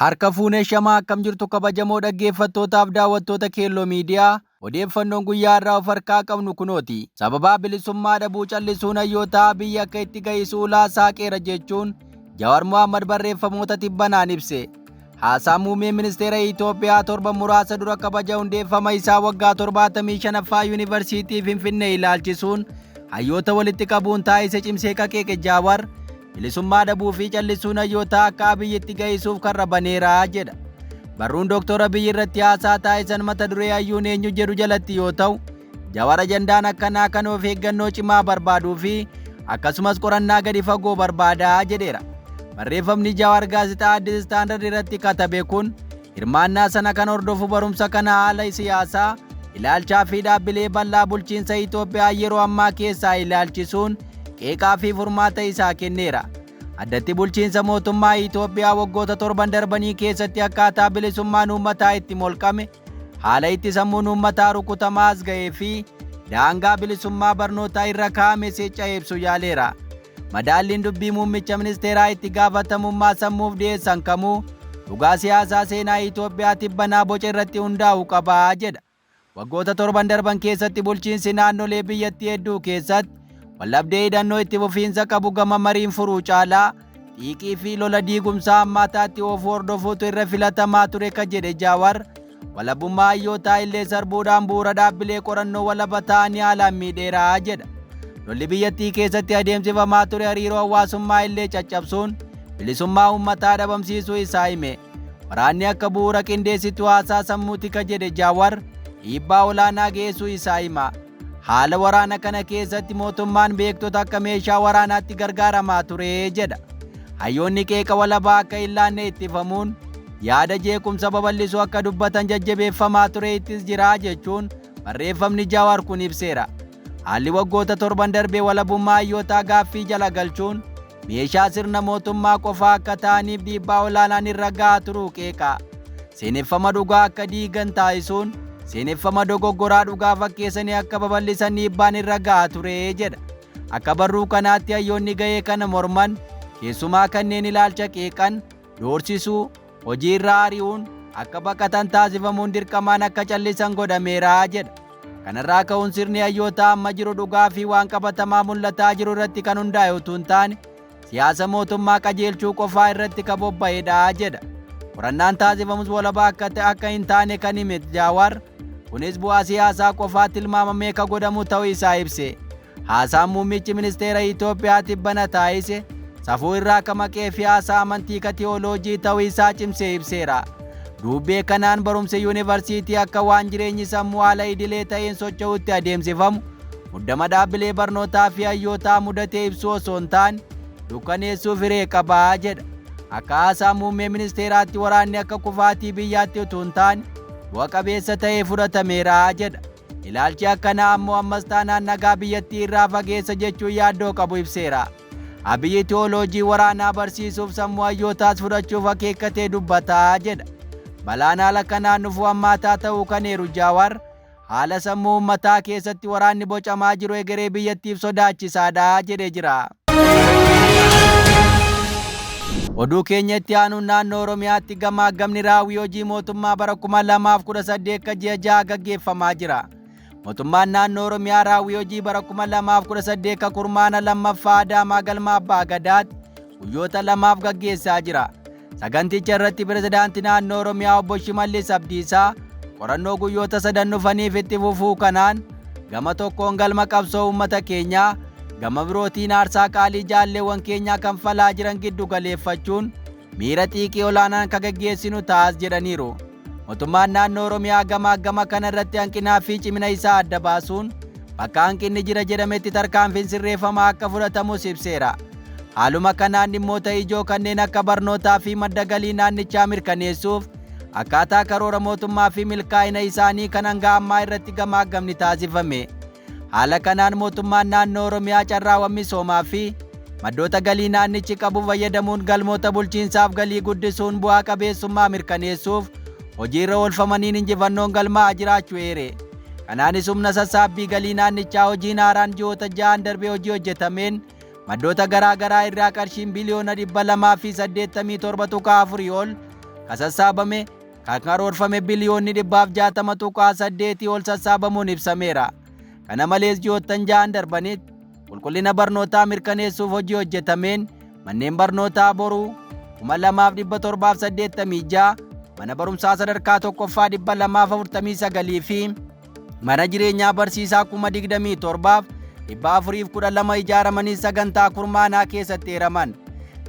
Harka fuunee shamaa akkam jirtu kabajamoo dhaggeeffattootaaf daawwattoota Keelloo Miidiyaa odeeffannoon guyyaa irraa of harkaa qabnu kunooti. Sababaa bilisummaa dhabuu callisuun hayyootaa biyya akka itti gahisu ulaa saaqeera jechuun Jawaar Mohaammed barreeffamoota tibbanaan ibse. Haasaa muummee ministeera Itoophiyaa torban muraasa dura kabaja hundeeffama isaa waggaa 75ffaa Yuunivarsiitii Finfinnee ilaalchisuun hayyoota walitti qabuun taasise cimsee qaqeeqe Jawaar bilisummaa dhabuu fi callisuun hayyootaa akka biyyatti gahisuuf karra baneera jedha. Barruun Dr. Abiyyi irratti haasaa taasisan mata duree hayyuun eenyu jedhu jalatti yoo ta'u, Jawaar ajandaan akkanaa kan of eeggannoo cimaa barbaaduu fi akkasumas qorannaa gadi fagoo barbaadaa jedheera. Barreeffamni Jawaar gaazexaa Addis Istaandard irratti katabe kun hirmaannaa sana kan hordofu barumsa kana haala siyaasaa, ilaalchaa fi dhaabbilee bal'aa bulchiinsa Itoophiyaa yeroo ammaa keessaa ilaalchisuun qeeqaa fi furmaata isaa kenneera. Addatti bulchiinsa mootummaa Itoophiyaa waggoota 7 darbanii keessatti akkaataa bilisummaan uummataa itti molqame, haala itti sammuun uummataa rukutamaa as ga'ee fi daangaa bilisummaa barnootaa irra kaa'ame seecha ibsu yaaleera. Madaalliin dubbii muummicha ministeeraa itti gaafatamummaa sammuuf dhiyeessan kamuu dhugaa siyaasaa seenaa Itoophiyaa tibbanaa boca irratti hundaa'u qabaa jedha. Waggoota 7 darban keessatti bulchiinsi naannolee biyyattii hedduu keessatti wallabdee hidhannoo itti fufiinsa qabu gama mariin furuu caalaa xiiqii fi lola diigumsaa ammaataatti of hordofuutu irra filatamaa ture ka jedhe Jawaar walabummaa hayyootaa illee sarbuudhaan bu'uura dhaabbilee qorannoo walaba ta'anii haalaan miidheeraa jedha. Lolli biyyattii keessatti adeemsifamaa ture hariiroo hawaasummaa illee caccabsuun bilisummaa uummataa dhabamsiisuu isaa hime. Waraanni akka bu'uura qindeessituu haasaa sammuuti ka jedhe Jawaar dhiibbaa olaanaa geessuu isaa hima. Haala waraana kana keessatti mootummaan beektota akka meeshaa waraanaatti gargaaramaa ture jedha. Hayyoonni qeeqa walabaa akka hin laanne ittifamuun yaada jeequmsa babal'isuu akka dubbatan jajjabeeffamaa ture ittis jira jechuun barreeffamni Jawaar kun ibseera. Haalli waggoota 7 darbee walabummaa hayyootaa gaaffii jala galchuun meeshaa sirna mootummaa qofaa akka ta'aniif dhiibbaa olaanaan irra gahaa turuu qeeqa. Seeneffama dhugaa akka diigan taasisuun seeneffama dogoggoraa dhugaa fakkeessanii akka babal'isan dhiibbaan irra gahaa ture jedha. Akka barruu kanaatti hayyoonni gahee kana morman keessumaa kanneen ilaalcha qeeqan doorsisuu, hojii irraa ari'uun akka baqatan taasifamuun dirqamaan akka callisan godhameera jedha. Kanarraa ka'uun sirni hayyootaa amma jiru dhugaa fi waan qabatamaa mul'ataa jiru irratti kan hundaa'e utuu hin taane siyaasa mootummaa qajeelchuu qofaa irratti kan bobba'edha jedha. Qorannaan taasifamus walabaa akka hin taane kan hime Jawaar kunis bu'aa siyaasaa qofaa tilmaamamee ka godhamu ta'uu isaa ibse. Haasaan muummichi ministeera Itoophiyaa tibbana taasise safuu irraa ka maqee fi haasaa amantii ka teewooloojii ta'uu isaa cimsee ibseera. Dubbee kanaan barumsa yuunivarsiitii akka waan jireenyi sammuu haala idilee ta'een socho'utti adeemsifamu muddama dhaabbilee barnootaa fi hayyootaa mudatee ibsuu osoo hin taane dukkaneessuuf hiree qabaa jedha. Akka haasaa muummee ministeeraatti waraanni akka kufaatii biyyaatti utuu hin taane bu'a qabeessa ta'ee fudhatameera jedha. Ilaalchi akkanaa ammoo ammas taanaan nagaa biyyattii irraa fageessa jechuun yaaddoo qabu ibseera. Abiyyi teewooloojii waraanaa barsiisuuf sammuu hayyootaas fudhachuuf akeekkatee dubbataa jedha. Balaan haala kanaan dhufuu hammaataa ta'uu kan eeru Jawaar haala sammuu uummataa keessatti waraanni bocamaa jiru egeree biyyattiif sodaachisaadha jedhee jira. Oduu keenyatti aanuun naannoo Oromiyaatti gamaagamni raawwii hojii mootummaa bara 2018 ka ji'a 6 gaggeeffamaa jira. Mootummaan naannoo Oromiyaa raawwii hojii bara 2018 ka kurmaana lammaffaa Adaamaa galma Abbaa Gadaatti guyyoota 2 gaggeessaa jira. Saganticha irratti pirezidaantii naannoo Oromiyaa obbo Shimallis Abdiisaa qorannoo guyyoota 3 dhufaniif itti fufuu kanaan gama tokkoon galma qabsoo uummata keenyaa gama birootiin aarsaa qaalii jaalleewwan keenyaa kan falaa jiran giddu galeeffachuun miira xiiqii olaanaan ka gaggeessinu taas jedhaniiru. Mootummaan naannoo Oromiyaa gama kana irratti hanqinaa fi cimina isaa adda baasuun bakka hanqinni jira jedhametti tarkaanfiin sirreeffamaa akka fudhatamus ibseera. Haaluma kanaan dhimmoota ijoo kanneen akka barnootaa fi madda galii naannichaa mirkaneessuuf akkaataa karoora mootummaa fi milkaa'ina isaanii kan hanga ammaa irratti gamaagamni taasifame. Haala kanaan mootummaan naannoo Oromiyaa carraawwan misoomaa fi maddoota galii naannichi qabu fayyadamuun galmoota bulchiinsaaf galii guddisuun bu'aa qabeessummaa mirkaneessuuf hojiirra oolfamaniin injifannoon galmaa'aa jiraachuu eere. Kanaanis humna sassaabbii galii naannichaa hojiin haaraan ji'oota 6 darbee hojii hojjetameen maddoota garaa garaa irraa qarshiin biliyoona 287 ol sassaabame kan karoorfame biliyoonni 160 ol sassaabamuun ibsameera. Kana malees ji'oottan 6 darbanitti qulqullina barnootaa mirkaneessuuf hojii hojjetameen manneen barnootaa boruu 2786, mana barumsaa sadarkaa tokkoffaa 249 fi mana jireenyaa barsiisaa 27,412 ijaaramanii sagantaa kurmaanaa keessatti heeraman.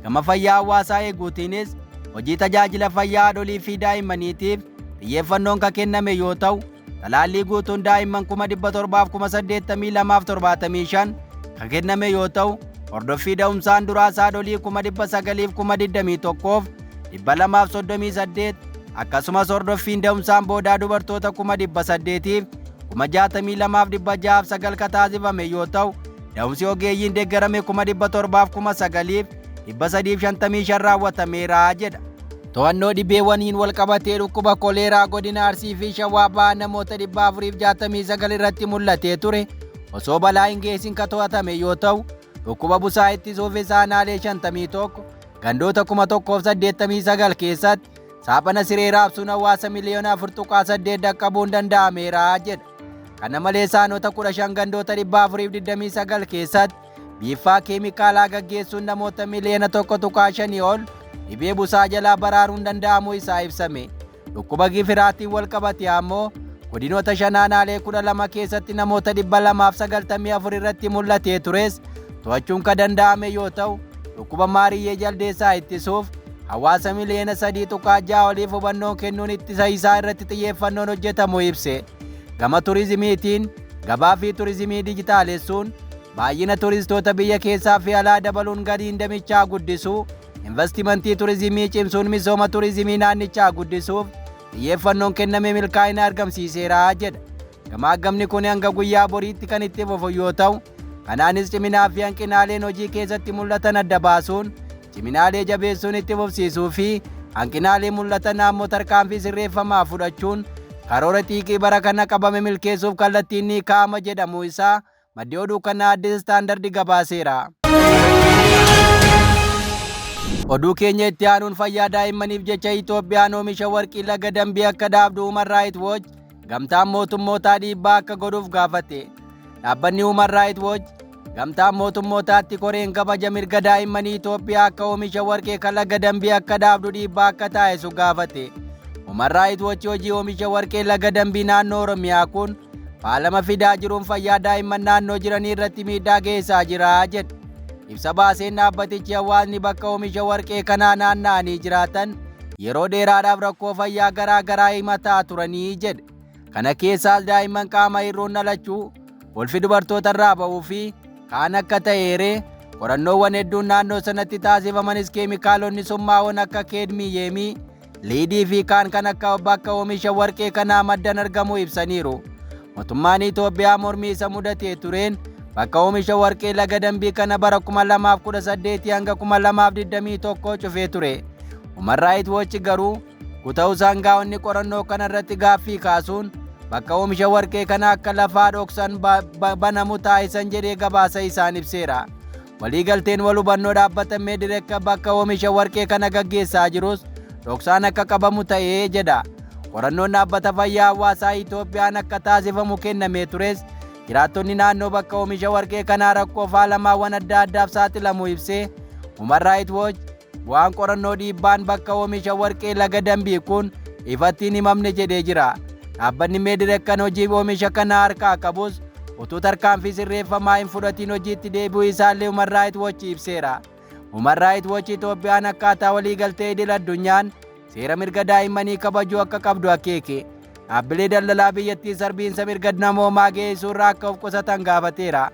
Gama fayyaa hawaasaa eeguutiinis hojii tajaajila fayyaa haadholii fi daa'immaniitiif xiyyeeffannoon kan kenname yoo ta'u, talaallii guutuun daa'imman 782,275 kan kenname yoo ta'u, hordoffii da'umsaan duraas haadholii 9,921,238 akkasumas hordoffiin da'umsaan boodaa dubartoota 800,662,609 kan taasifame yoo ta'u, da'umsi ogeeyyiin deeggarame 709,955 raawwatameera jedha. To'annoo dhibeewwaniin wal qabatee dhukkuba koleeraa godina Arsii fi Shawaa Bahaa namoota 469 irratti mul'atee ture osoo balaa hin geessin kan to'atame yoo ta'u, dhukkuba busaa ittisuuf aanaalee 51 gandoota 1,089 keessatti saaphana siree raabsuun hawaasa miliyoona 4.8 dhaqqabuun danda'ameera jedha. Kana malees aanota 15 gandoota 429 keessatti biiffaa keemikaalaa gaggeessuun namoota miliyoona 1.5 ol dhibee busaa jalaa baraaruun danda'amuu isaa ibsame. Dhukkuba gifiraatiin wal qabate ammoo godinoota 5 aanaalee 12 keessatti namoota 294 irratti mul'atee tures to'achuun kan danda'ame yoo ta'u, dhukkuba maariyyee jaldeessaa ittisuuf hawaasa miliyoona 3.6 oliif hubannoo kennuun ittisa isaa irratti xiyyeeffannoon hojjetamu ibse. Gama turizimiitiin gabaa fi turizimii dijitaalessuun baay'ina turistoota biyya keessaa fi alaa dabaluun galii damichaa guddisuu, investimentii turizimii cimsuun misooma turizimii naannichaa guddisuuf xiyyeeffannoon kenname milkaa'ina argamsiiseera jedha. Gamaagamni kun hanga guyyaa boriitti kan itti fufu yoo ta'u, kanaanis ciminaa fi hanqinaaleen hojii keessatti mul'atan adda baasuun ciminaalee jabeessuun itti fufsiisuu fi hanqinaalee mul'atan ammoo tarkaanfii sirreeffamaa fudhachuun karoora xiiqii bara kana qabame milkeessuuf kallattiin ni kaa'ama jedhamu isaa maddi oduu kanaa Addis Istaandard gabaaseera. Oduu keenya itti aanuun fayyaa daa'immaniif jecha Itoophiyaan oomisha warqii laga dambii akka dhaabdu Human Rights Watch gamtaan mootummootaa dhiibbaa akka godhuuf gaafate. Dhaabbanni Human Rights Watch gamtaan mootummootaatti koreen kabaja mirga daa'immanii Itoophiyaa akka oomisha warqee kan laga dambii akka dhaabdu dhiibbaa akka taasisu gaafate. Human Rights Watch hojii oomisha warqee laga dambii naannoo Oromiyaa kun faalama fidaa jiruun fayyaa daa'imman naannoo jiranii irratti miidhaa geessaa jira jedha. Ibsa baaseen dhaabbatichi hawaasni bakka oomisha warqee kanaa naanna'anii jiraatan yeroo dheeraadhaaf rakkoo fayyaa garaa garaa himataa turanii jedha. Kana keessaas daa'imman qaama hir'uun dhalachuu, ulfi dubartoota irraa ba'uu fi kaan akka ta'eere qorannoowwan hedduun naannoo sanatti taasifamanis keemikaalonni summaa'oon akka keedmiyeemii, liidii fi kaan kan akka bakka oomisha warqee kanaa maddan argamuu ibsaniiru. Mootummaan Itoophiyaa mormii isa mudatee tureen bakka oomisha warqee laga dambii kana bara 2018 hanga 2021 cufee ture. Human Rights Watch garuu kuta'uu sangaa'onni qorannoo kana irratti gaaffii kaasuun bakka oomisha warqee kana akka lafaa dhoksan banamu taasisan jedhee gabaasa isaan ibseera. Waliigalteen wal hubannoo dhaabbatamee direka bakka oomisha warqee kana gaggeessaa jirus dhoksaan akka qabamu ta'ee jedha. Qorannoon dhaabbata fayyaa hawaasaa Itoophiyaan akka taasifamu kennamee tures jiraattonni naannoo bakka oomisha warqee kanaa rakkoo faalamaawwan adda addaaf saaxilamuu ibsee Human Rights Watch waan qorannoo dhiibbaan bakka oomisha warqee laga dambii kun ifatti hin himamne jedhee jira. Dhaabbanni Meedirek kan hojii oomisha kanaa harkaa qabus utuu tarkaanfii sirreeffamaa hin fudhatiin hojiitti deebi'uu isaallee Human Rights Watch ibseera. Human Rights Watch Itoophiyaan akkaataa waliigaltee idil addunyaan seera mirga daa'immanii kabajuu akka qabdu akeeke. Dhaabbilee daldalaa biyyattii sarbiinsa mirga namoomaa geessuu irraa akka of qusatan gaafateera.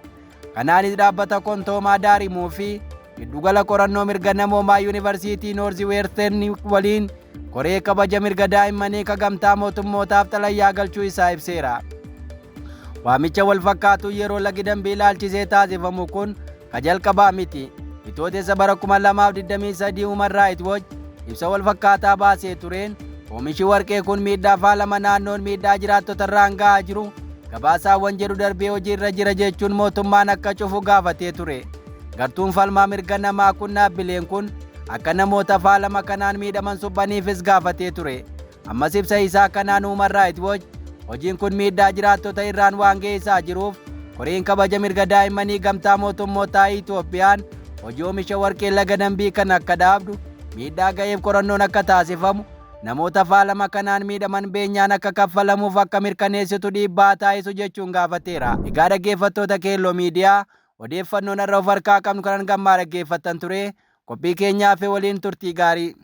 Kanaanis dhaabbata kontoomaa daarimuu fi giddugala qorannoo mirga namoomaa Yuunivarsiitii Noorzi Weerten waliin koree kabaja mirga daa'immanii ka gamtaa mootummootaaf xalayyaa galchuu isaa ibseera. Waamicha wal fakkaatu yeroo lagi dambii ilaalchisee taasifamu kun ka jalqabaa miti. Bitootessa bara 2023 Human Rights Watch ibsa wal fakkaataa baasee tureen oomishi warqee kun miidhaa faalama naannoon miidhaa jiraattota irraan ga'aa jiru gabaasaawwan jedhu darbee hojii irra jira jechuun mootummaan akka cufu gaafatee ture. Gartuun falmaa mirga namaa kun dhaabbileen kun akka namoota faalama kanaan miidhaman suphaniifis gaafatee ture. Ammas ibsa isaa kanaan Human Rights Watch hojiin kun miidhaa jiraattota irraan waan geessaa jiruuf koreen kabaja mirga daa'immanii gamtaa mootummootaa Itoophiyaan hojii oomisha warqee laga Dambii kan akka dhaabdu, miidhaa ga'eef qorannoon akka taasifamu, namoota faalama kanaan miidhaman beenyaan akka kaffalamuuf akka mirkaneessitu dhiibbaa taasisu jechuun gaafateera. Egaa dhaggeeffattoota Keelloo Miidiyaa odeeffannoon har'a of harkaa qabnu kanan gammaa dhaggeeffattan ture. Qophii keenyaaf waliin turtii gaarii.